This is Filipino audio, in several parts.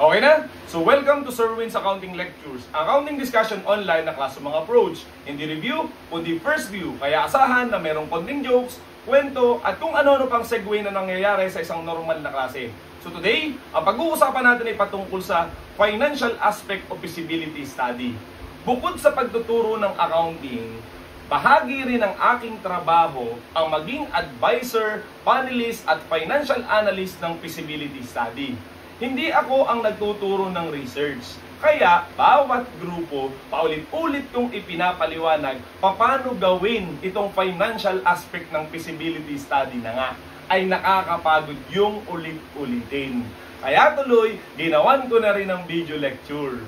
Okay na? So welcome to Sir Win's Accounting Lectures, accounting discussion online na classroom approach. Hindi review, kundi first view. Kaya asahan na merong konting jokes, kwento, at kung ano-ano pang segue na nangyayari sa isang normal na klase. So today, ang pag-uusapan natin ay patungkol sa financial aspect of feasibility study. Bukod sa pagtuturo ng accounting, bahagi rin ng aking trabaho ang maging advisor, panelist at financial analyst ng feasibility study. Hindi ako ang nagtuturo ng research. Kaya, bawat grupo, paulit-ulit kong ipinapaliwanag paano gawin itong financial aspect ng feasibility study na nga ay nakakapagod yung ulit-ulitin. Kaya tuloy, ginawan ko na rin ng video lecture.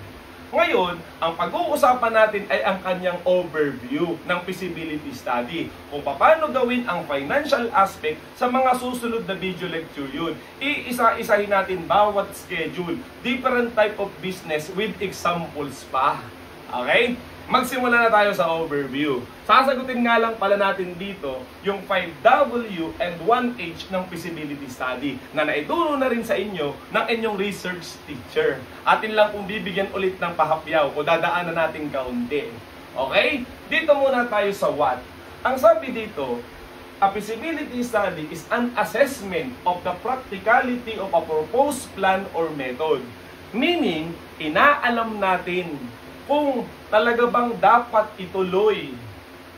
Ngayon, ang pag-uusapan natin ay ang kanyang overview ng feasibility study. Kung paano gawin ang financial aspect sa mga susunod na video lecture yun. Iisa-isahin natin bawat schedule, different type of business with examples pa. Okay? Magsimula na tayo sa overview. Sasagutin nga lang pala natin dito yung 5W and 1H ng feasibility study na naituro na rin sa inyo ng inyong research teacher. Atin lang kung bibigyan ulit ng pahapyaw o dadaanan natin kaunti. Okay? Dito muna tayo sa what. Ang sabi dito, a feasibility study is an assessment of the practicality of a proposed plan or method. Meaning, inaalam natin kung talaga bang dapat ituloy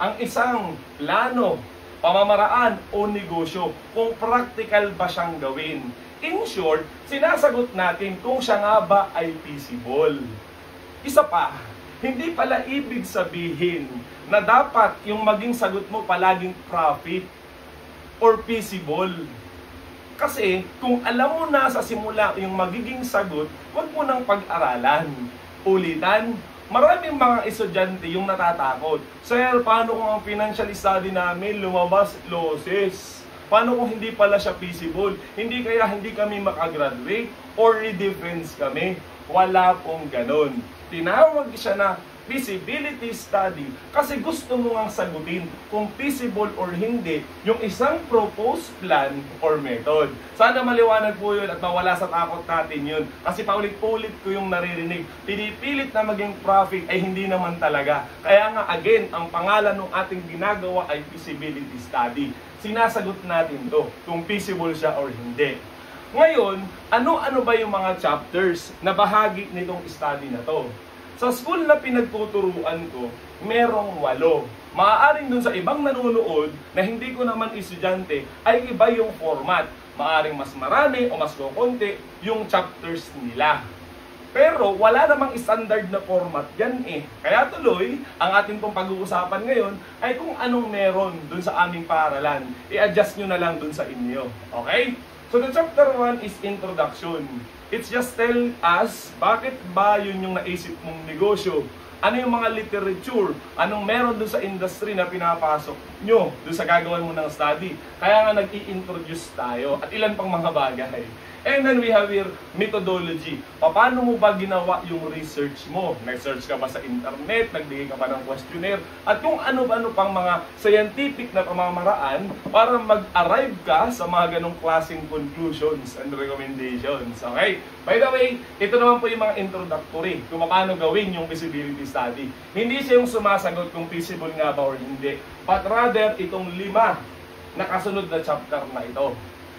ang isang plano, pamamaraan o negosyo, kung practical ba siyang gawin. In short, sinasagot natin kung siya nga ba ay feasible. Isa pa, hindi pala ibig sabihin na dapat yung maging sagot mo palaging profit or feasible. Kasi kung alam mo na sa simula yung magiging sagot, huwag mo nang pag-aralan. Ulitan, maraming mga estudyante yung natatakot. Sir, paano kung ang financial study namin lumabas losses? Paano kung hindi pala siya feasible? Hindi kami makagraduate or redifference kami? Wala pong ganon. Tinawag siya na feasibility study kasi gusto mo ngang sagutin kung feasible or hindi yung isang proposed plan or method. Sana maliwanag po yun at mawala sa takot natin yun. Kasi paulit-ulit ko yung naririnig. Pinipilit na maging profit ay hindi naman talaga. Kaya nga again, ang pangalan ng ating ginagawa ay feasibility study. Sinasagot natin to kung feasible siya or hindi. Ngayon, ano-ano ba yung mga chapters na bahagi nitong study na to? Sa school na pinagtuturuan ko, merong 8. Maaaring dun sa ibang nanonood na hindi ko naman estudyante, ay iba yung format. Maaaring mas marami o mas kukunti yung chapters nila. Pero wala namang standard na format yan eh. Kaya tuloy, ang ating pong pag-uusapan ngayon ay kung anong meron dun sa aming paaralan. I-adjust nyo na lang dun sa inyo. Okay? So the chapter 1 is introduction. It's just tell us bakit ba yun yung naisip mong negosyo. Ano yung mga literature? Anong meron dun sa industry na pinapasok nyo dun sa gagawin mo ng study? Kaya nga nag-i-introduce tayo at ilan pang mga bagay. And then we have here methodology. Paano mo ba ginawa yung research mo? Nag-search ka ba sa internet? Nagbigay ka ba ng questionnaire? At kung ano-ano pang mga scientific na pamamaraan para mag-arrive ka sa mga ganong klaseng conclusions and recommendations. Okay? By the way, ito naman po yung mga introductory kung paano gawin yung feasibility study. Hindi siya yung sumasagot kung feasible nga ba or hindi. But rather, itong 5 na kasunod na chapter na ito.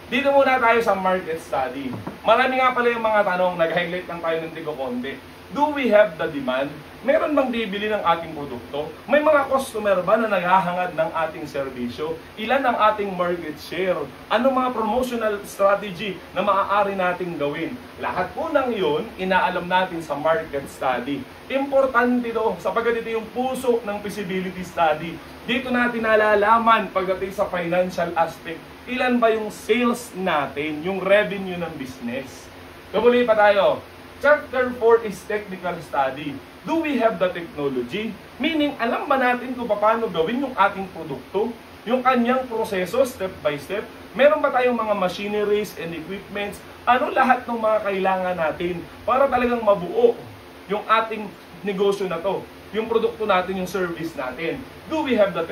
Dito muna tayo sa market study. Marami nga pala yung mga tanong, nag-highlight lang tayo ng tigo-konti. Do we have the demand? Meron bang bibili ng ating produkto? May mga customer ba na naghahangad ng ating serbisyo? Ilan ang ating market share? Ano mga promotional strategy na maaari nating gawin? Lahat po ng yun, inaalam natin sa market study. Importante ito, sapagkat ito yung puso ng feasibility study. Dito natin nalalaman pagdating sa financial aspect, ilan ba yung sales natin, yung revenue ng business. Tuloy pa tayo. Chapter 4 is technical study. Do we have the technology? Meaning, alam ba natin kung paano gawin yung ating produkto? Yung kanyang proseso, step by step? Meron ba tayong mga machineries and equipments? Ano lahat ng mga kailangan natin para talagang mabuo yung ating negosyo na to? Yung produkto natin, yung service natin. Do we have the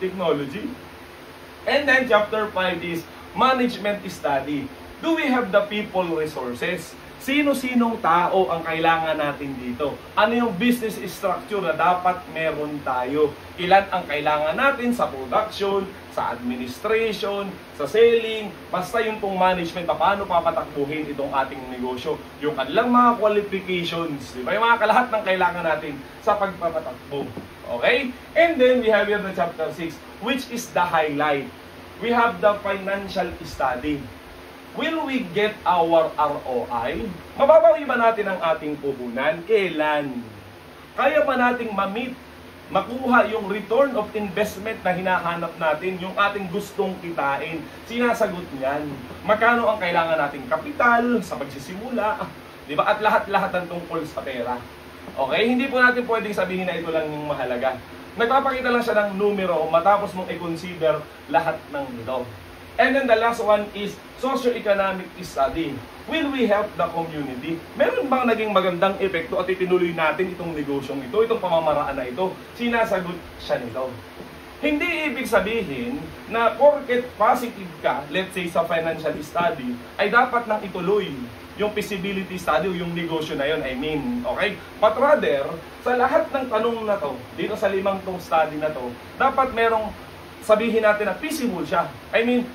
technology? And then chapter 5 is management study. Do we have the people resources? Sino-sinong tao ang kailangan natin dito? Ano yung business structure na dapat meron tayo? Ilan ang kailangan natin sa production, sa administration, sa selling, basta yung pong management, paano papatakbuhin itong ating negosyo? Yung kanilang mga qualifications, di ba? Yung mga kalahat ng kailangan natin sa pagpapatakbo. Okay? And then we have here the chapter 6, which is the highlight. We have the financial study. Will we get our ROI? Mababawi ba natin ang ating puhunan? Kailan? Kaya ba nating ma-meet, makuha yung return of investment na hinahanap natin, yung ating gustong kitain? Sinasagot niyan. Magkano ang kailangan nating kapital sa pagsisimula? Di ba? At lahat-lahat ng tungkol sa pera. Okay? Hindi po natin pwedeng sabihin na ito lang yung mahalaga. Nagpapakita lang siya ng numero matapos mong i-consider lahat ng ito. And then the last one is socio-economic study. Will we help the community? Meron bang naging magandang epekto at itinuloy natin itong negosyong ito, itong pamamaraan na ito? Sinasagot siya nito. Hindi ibig sabihin na porket positive ka, let's say sa financial study, ay dapat nang ituloy yung feasibility study o yung negosyo na yun, okay? But rather, sa lahat ng tanong na to, dito sa 5 tong study na to, dapat merong sabihin natin na feasible siya.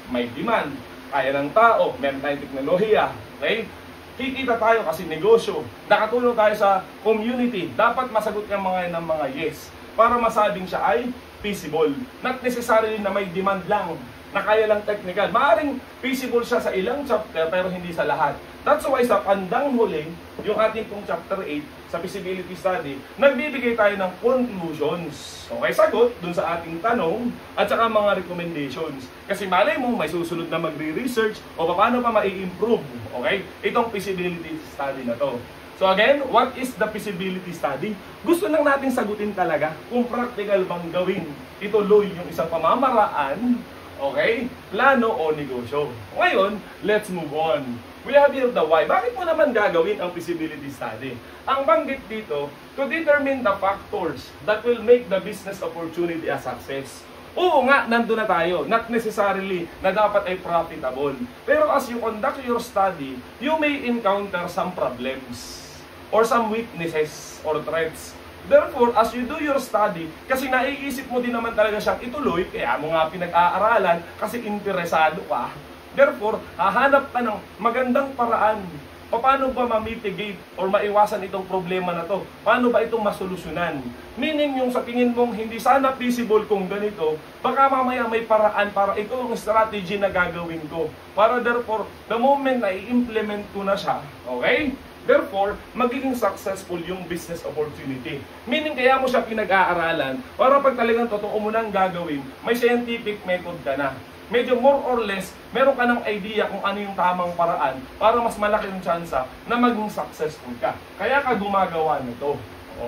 May demand, kaya ng tao, meron tayong teknolohiya, okay? Kikita tayo kasi negosyo, nakatulong tayo sa community, dapat masagot yung mga ng mga yes, para masabing siya ay feasible. Not necessarily na may demand lang, na kaya lang technical. Maaring feasible siya sa ilang chapter, pero hindi sa lahat. That's why sa pandang huli, yung ating pong chapter 8, sa feasibility study, nagbibigay tayo ng conclusions. Okay, sagot dun sa ating tanong, at saka mga recommendations. Kasi malay mo, may susunod na magre-research, o paano pa mai-improve, okay, itong feasibility study na to. So again, what is the feasibility study? Gusto lang natin sagutin talaga kung practical bang gawin, ituloy yung isang pamamaraan, okay, plano o negosyo. Ngayon, let's move on. We have here the why. Bakit mo naman gagawin ang feasibility study? Ang banggit dito, to determine the factors that will make the business opportunity a success. Oo nga, nandun na tayo. Not necessarily na dapat ay profitable. Pero as you conduct your study, you may encounter some problems or some weaknesses or threats. Therefore, as you do your study, kasi naiisip mo din naman talaga siyang ituloy, kaya mo nga pinag-aaralan kasi interesado ka. Therefore, hahanap ka ng magandang paraan. Paano ba ma-mitigate or maiwasan itong problema na to? Paano ba itong masolusyonan? Meaning yung sa tingin mong hindi sana feasible kung ganito, baka mamaya may paraan para ito ang strategy na gagawin ko. Para therefore, the moment na i-implement ko na siya, okay? Therefore, magiging successful yung business opportunity. Meaning, kaya mo siya pinag-aaralan para pag talagang totoo mo nang gagawin, may scientific method ka na. Medyo more or less, meron ka ng idea kung ano yung tamang paraan para mas malaki yung tsansa na maging successful ka. Kaya ka gumagawa nito.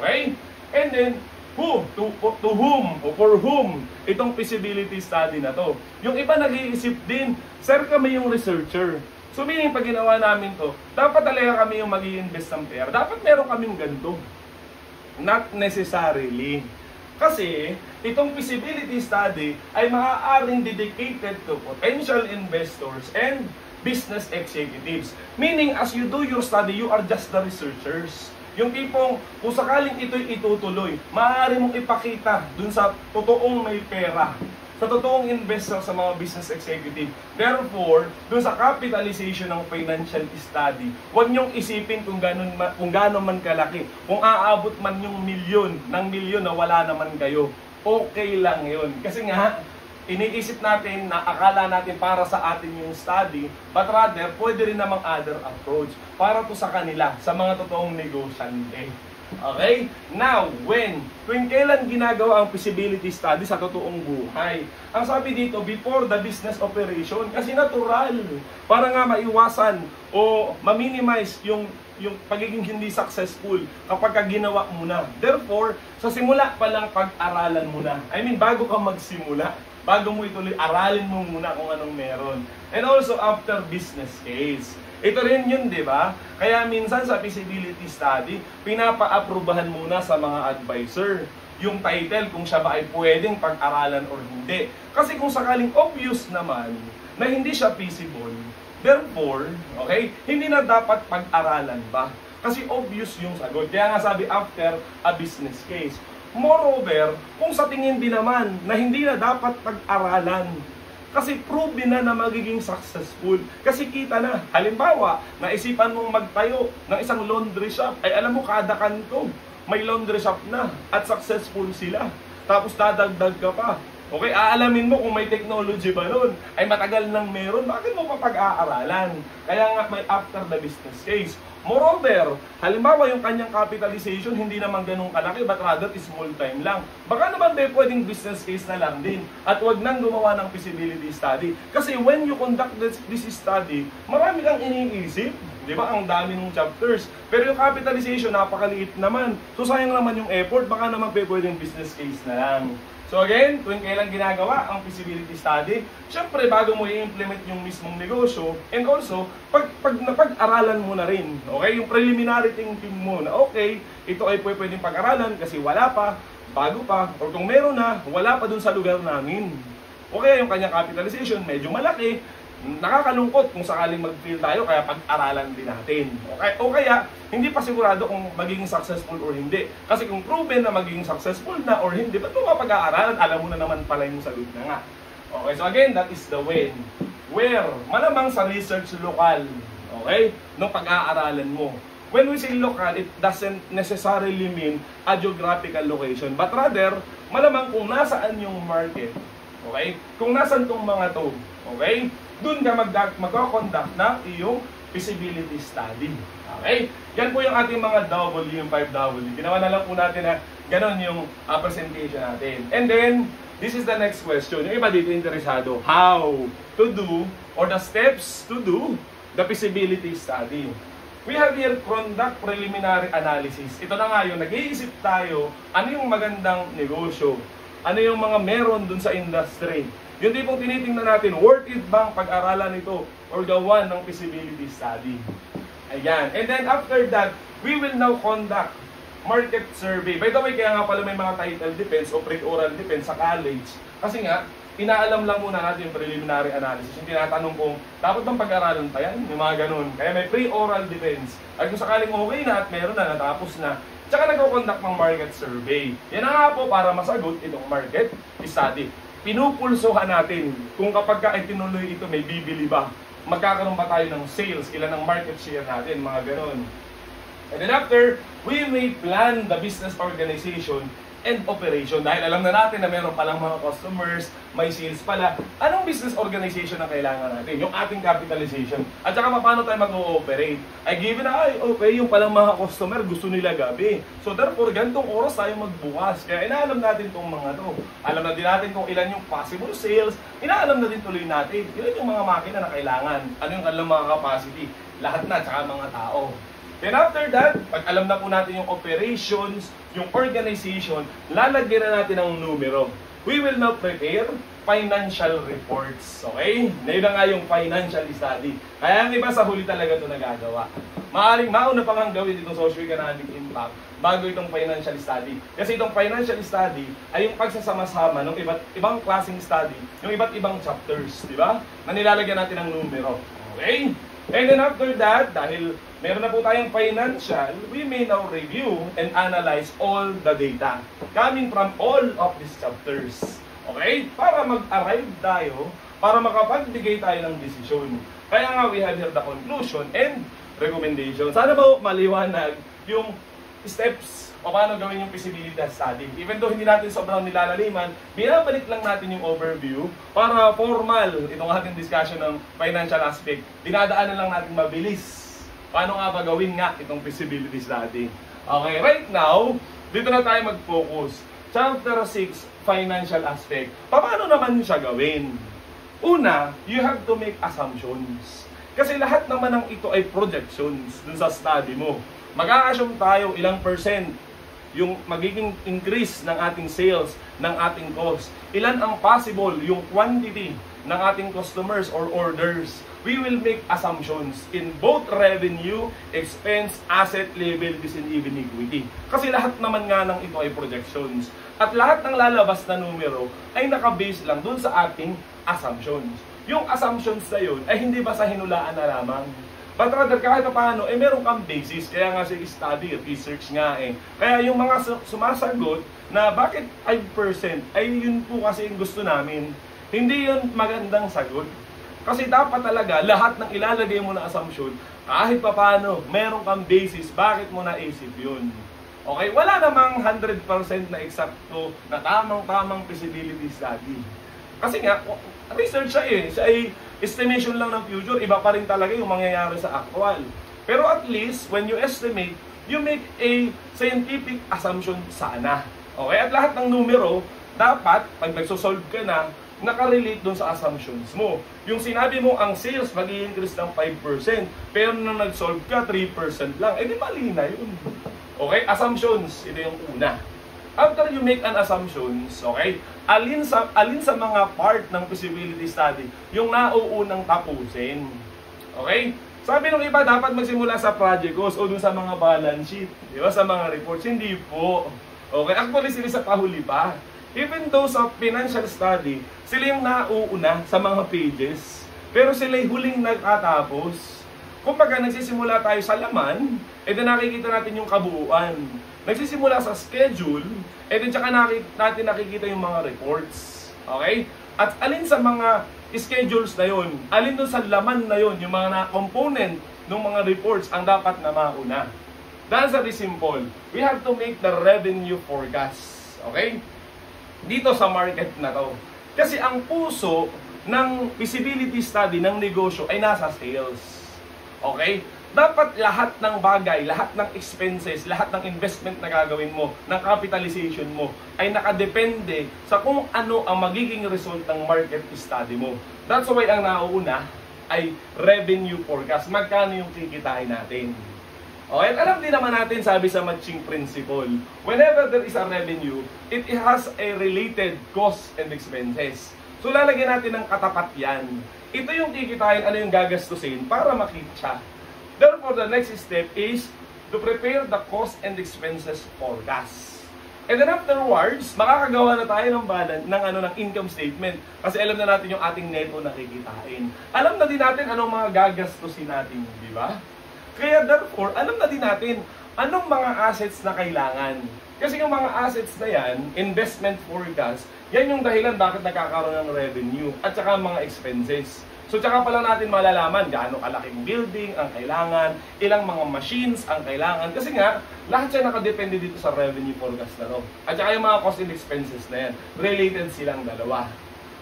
Okay? And then, to whom o for whom itong feasibility study na to. Yung iba nag-iisip din, sir, kami yung researcher. So meaning, pag ginawa namin to, dapat talaga kami yung mag-i-invest ng pera. Dapat meron kaming ganito. Not necessarily. Kasi, itong feasibility study ay maaaring dedicated to potential investors and business executives. Meaning, as you do your study, you are just the researchers. Yung tipong, kung sakaling ito'y itutuloy, maaari mong ipakita dun sa totoong may pera, sa totoong investor sa mga business executive. Therefore, dun sa capitalization ng financial study, huwag niyong isipin kung gano'n man kalaki. Kung aabot man yung milyon na wala naman kayo, okay lang yun. Kasi nga, iniisip natin na akala natin para sa atin yung study, but rather, pwede rin namang other approach para to sa kanila, sa mga totoong negosyante. Okay? Now, tuwing kailan ginagawa ang feasibility study sa totoong buhay? Ang sabi dito, before the business operation, kasi natural, para nga maiwasan o ma-minimize yung pagiging hindi successful kapag ginawa mo na. Therefore, sa simula pa lang pag-aralan mo na. Bago ka magsimula, bago mo ituloy, aralin mo muna kung anong meron. And also, after business case. Ito rin yun, di ba? Kaya minsan sa feasibility study, pinapa-aprobahan muna sa mga advisor yung title kung siya ba ay pwedeng pag-aralan or hindi. Kasi kung sakaling obvious naman na hindi siya feasible, Therefore, okay, hindi na dapat pag-aralan pa. Kasi obvious yung sagot. Kaya nga sabi, after a business case. Moreover, kung sa tingin din naman na hindi na dapat pag-aralan, kasi proven na magiging successful. Kasi kita na, halimbawa, naisipan mong magtayo ng isang laundry shop, ay alam mo kada kanto, may laundry shop na at successful sila. Tapos dadagdag ka pa. Okay, aalamin mo kung may technology ba nun. Ay matagal nang meron, bakit mo pa pag-aaralan? Kaya nga may after the business case. Moreover, halimbawa yung kanyang capitalization hindi naman ganun kalaki, but rather small time lang. Baka naman pwedeng business case na lang din. At wag nang gumawa ng feasibility study. Kasi when you conduct this study, marami kang iniisip. Di ba? Ang dami ng chapters. Pero yung capitalization, napakaliit naman. So sayang naman yung effort, baka naman pwedeng business case na lang. So again, kung kailan ginagawa ang feasibility study, syempre bago mo i-implement yung mismong negosyo, and also, napag-aralan mo na rin, okay? Yung preliminary thinking mo na, okay, ito ay pwedeng pag-aralan kasi wala pa, bago pa, or kung meron na, wala pa dun sa lugar namin. Okay, yung kanyang capitalization, medyo malaki, nakakalungkot kung sakaling mag-fail tayo, kaya pag-aralan din natin. Okay? O kaya, hindi pa sigurado kung magiging successful or hindi. Kasi kung proven na magiging successful na or hindi, ba't mo mapag-aaralan? Alam mo na naman pala yung sagot na nga. Okay, so again, that is the when. Where? Malamang sa research lokal. Okay? Nung pag-aaralan mo. When we say local, it doesn't necessarily mean a geographical location. But rather, malamang kung nasaan yung market. Okay? Kung nasaan tong mga to. Okay? Doon ka mag-conduct na iyong feasibility study. Okay? Yan po yung ating mga W, yung 5W. Ginawa na lang po natin na ganon yung presentation natin. And then, this is the next question. Yung iba dito interesado. How to do, or the steps to do, the feasibility study. We have here conduct preliminary analysis. Ito na nga yung nag-iisip tayo, ano yung magandang negosyo? Ano yung mga meron dun sa industry? Yung tipong tinitingnan natin, worth it bang pag-aralan ito or gawan ng feasibility study? Ayan. And then after that, we will now conduct market survey. By the way, kaya nga pala may mga title defense o pre-oral defense sa college. Kasi nga, inaalam lang muna natin yung preliminary analysis. Yung tinatanong kung, dapat bang pag-aralan pa yan? Yung mga ganun. Kaya may pre-oral defense. At kung sakaling okay na at meron na, natapos na, tsaka nag-conduct ng market survey. Yan na nga po para masagot itong market study. Pinupulsuhan natin kung kapag tinuloy ito, may bibili ba? Magkakaroon ba tayo ng sales? Ilan ang market share natin? Mga ganun. And then after, we may plan the business organization and operation. Dahil alam na natin na meron palang mga customers, may sales pala. Anong business organization ang kailangan natin? Yung ating capitalization. At saka paano tayo mag-ooperate? Ay given na, okay, yung palang mga customer gusto nila gabi. So therefore, ganitong oras tayo magbukas. Kaya inaalam natin itong mga to. Alam na din natin kung ilan yung possible sales. Inaalam na din tuloy natin. Ilan yung mga makina na kailangan. Ano yung kanilang mga capacity. Lahat na, tsaka mga tao. Then after that, pag alam na po natin yung operations, yung organization, lalagyan na natin ang numero. We will now prepare financial reports. Okay? Ngayon na nga yung financial study. Kaya ang iba sa huli talaga ito nagagawa. Maaring mauna pang ang gawin itong socio-economic impact bago itong financial study. Kasi itong financial study ay yung pagsasama-sama ng ibang klaseng study, yung iba't ibang chapters, di ba? Na nilalagyan natin ng numero. Okay? And then after that, dahil meron na po tayong financial, we may now review and analyze all the data coming from all of these chapters. Okay? Para mag-arrive tayo, para makapagbigay tayo ng desisyon. Kaya nga, we have here the conclusion and recommendation. Sana ba maliwanag yung steps o paano gawin yung feasibility study. Even though hindi natin sobrang nilalaliman, binabalik lang natin yung overview para formal itong ating discussion ng financial aspect. Dinadaanan lang natin mabilis. Paano nga ba gawin nga itong feasibility study? Okay, right now, dito na tayo mag-focus. Chapter 6, financial aspect. Paano naman siya gawin? Una, you have to make assumptions. Kasi lahat naman ng ito ay projections dun sa study mo. Mag-a-assume tayo ilang percent yung magiging increase ng ating sales, ng ating cost. Ilan ang possible yung quantity ng ating customers or orders. We will make assumptions in both revenue, expense, asset, liabilities, and even equity. Kasi lahat naman nga ng ito ay projections. At lahat ng lalabas na numero ay nakabase lang dun sa ating assumptions. yung assumptions na yun ay hindi ba sa hinulaan na lamang. But rather, kahit pa paano, meron kang basis. Kaya nga si study, research nga eh. Kaya yung mga sumasagot na bakit 5%, ay yun po kasi yung gusto namin. Hindi yun magandang sagot. Kasi dapat talaga, lahat ng ilalagay mo na assumption, kahit pa paano, meron kang basis, bakit mo naisip yun. Okay? Wala namang 100% na eksakto na tamang feasibility study. Kasi nga, research siya eh. Siya ay estimation lang ng future. Iba pa rin talaga yung mangyayari sa actual. Pero at least, when you estimate, you make a scientific assumption sana. Okay? At lahat ng numero, dapat, pag nagsosolve ka na, nakarelate dun sa assumptions mo. Yung sinabi mo, ang sales mag-i-increase ng 5%, pero nung nag-solve ka, 3% lang. Eh di mali na yun. Okay? Assumptions, ito yung una. After you make an assumptions, okay, alin sa mga part ng feasibility study yung nauunang tapusin. Okay? Sabi nung iba, dapat magsimula sa project cost o dun sa mga balance sheet. Di ba? Sa mga reports. Hindi po. Okay? Actually, sila sa pahuli pa. Even though sa financial study, sila yung nauuna sa mga pages. Pero sila yung huling nagkatapos. Kumbaga, nagsisimula tayo sa laman, edi nakikita natin yung kabuuan. Nagsisimula sa schedule, edi tsaka natin nakikita yung mga reports. Okay? At alin sa mga schedules na yon, alin dun sa laman na yon, yung mga component ng mga reports ang dapat na mauna. That's very simple. We have to make the revenue forecast. Okay? Dito sa market na to. Kasi ang puso ng feasibility study ng negosyo ay nasa sales. Okay? Dapat lahat ng bagay, lahat ng expenses, lahat ng investment na gagawin mo, ng capitalization mo, ay nakadepende sa kung ano ang magiging result ng market study mo. That's why ang nauuna ay revenue forecast. Magkano yung kikitain natin? Okay, at alam din naman natin, sabi sa matching principle, whenever there is a revenue, it has a related cost and expenses. So lalagyan natin ng katapat yan. Ito yung kikitain, ano yung gagastusin para makita siya. Therefore, the next step is to prepare the cost and expenses forecast. And then afterwards, makakagawa na tayo ng income statement. Kasi alam na natin yung ating neto na kikitain. Alam na din natin anong mga gagastusin natin, di ba? Kaya therefore, alam na din natin anong mga assets na kailangan. Kasi yung mga assets na yan, investment forecast, yan yung dahilan bakit nakakaroon ng revenue at saka mga expenses. So tsaka pa lang natin malalaman gaano kalaking building ang kailangan, ilang mga machines ang kailangan. Kasi nga, lahat siya nakadepende dito sa revenue forecast na to. At saka yung mga cost and expenses na yan, related silang dalawa.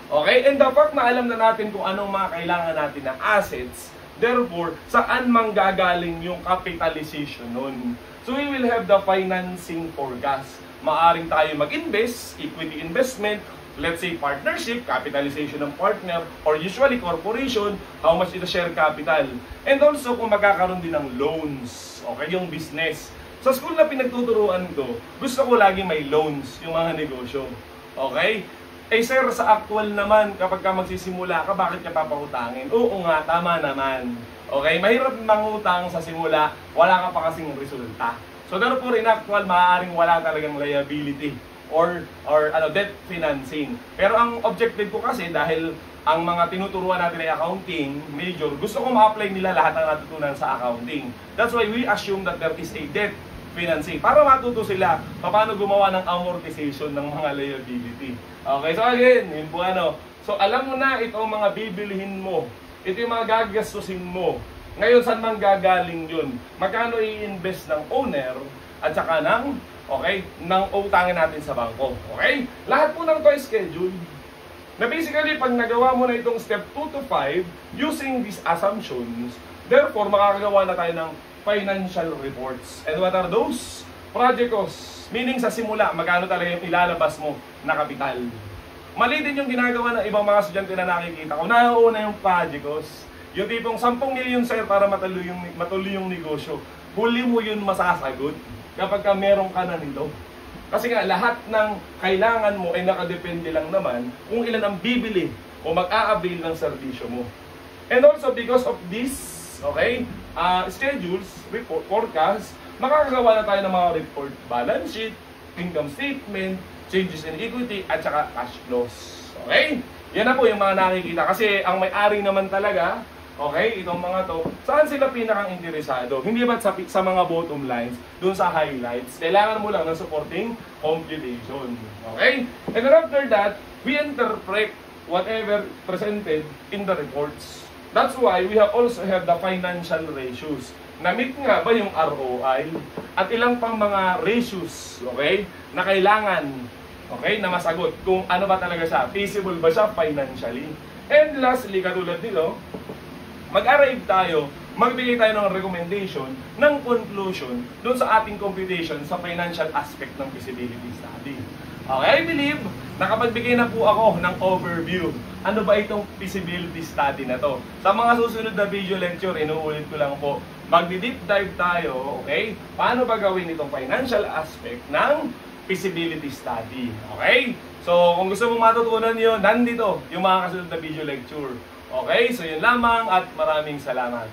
Okay? And the fact na alam na natin kung anong mga kailangan natin na assets, therefore, saan manggagaling yung capitalization nun? So we will have the financing forecast. Maaring tayo mag-invest, equity investment, let's say partnership, capitalization ng partner, or usually corporation, how much is the share capital. And also kung magkakaroon din ng loans, okay, yung business. Sa school na pinagtuturuan ko, gusto ko lagi may loans, yung mga negosyo. Okay? Eh sir, sa actual naman, kapag ka magsisimula ka, bakit ka papautangin? Oo nga, tama naman. Okay? Mahirap mangutang sa simula, wala ka pa kasing resulta. So therefore, in actual, maaaring wala talagang liability or debt financing. Pero ang objective ko kasi, dahil ang mga tinuturuan natin ay accounting major, gusto ko ma-apply nila lahat ng natutunan sa accounting. That's why we assume that there is a debt financing. Para matuto sila paano gumawa ng amortization ng mga liability. Okay, so again, yun po ano. So alam mo na ito ang mga bibilihin mo. Ito yung mga gagastusin mo. Ngayon, saan man gagaling yun? Magkano i-invest ng owner at saka ng utangin natin sa bangko. Okay? Lahat po ng to ay schedule. Na basically, pag nagawa mo na itong step 2 to 5, using these assumptions, therefore, makakagawa na tayo ng financial reports. And what are those? Project costs. Meaning sa simula, magkano talaga yung ilalabas mo na kapital. Mali din yung ginagawa ng ibang mga estudyante na nakikita ko. Nauuna yung project costs. Yung tipong 10 million sir para matuloy yung negosyo. Huli mo yun masasagot kapag ka meron ka na nito. Kasi nga, lahat ng kailangan mo ay nakadepende lang naman kung ilan ang bibili o mag-a-avail ng serbisyo mo. And also, because of this, schedules, report, forecast, makakagawa na tayo ng mga report, balance sheet, income statement, changes in equity, at saka cash flows. Okay? Yan na po yung mga nakikita. Kasi ang may-ari naman talaga, okay, itong mga to, saan sila pinakang interesado? Hindi ba sa mga bottom lines, dun sa highlights? Kailangan mo lang ng supporting computation. Okay? And then after that, we interpret whatever presented in the reports. That's why we also have the financial ratios. Na-meet nga ba yung ROI? At ilang pang mga ratios, okay, na kailangan, okay, na masagot kung ano ba talaga siya, feasible ba siya financially. And lastly, katulad nito, mag-arrive tayo, magbigay tayo ng recommendation, ng conclusion doon sa ating computation sa financial aspect ng feasibility study. Okay, I believe nakapagbigay na po ako ng overview. Ano ba itong feasibility study na to? Sa mga susunod na video lecture, inuulit ko lang po, magdi-deep dive tayo, okay? Paano ba gawin itong financial aspect ng feasibility study? Okay? So, kung gusto mong matutunan yun, nandito yung mga kasunod na video lecture. Okay? So, yun lamang at maraming salamat.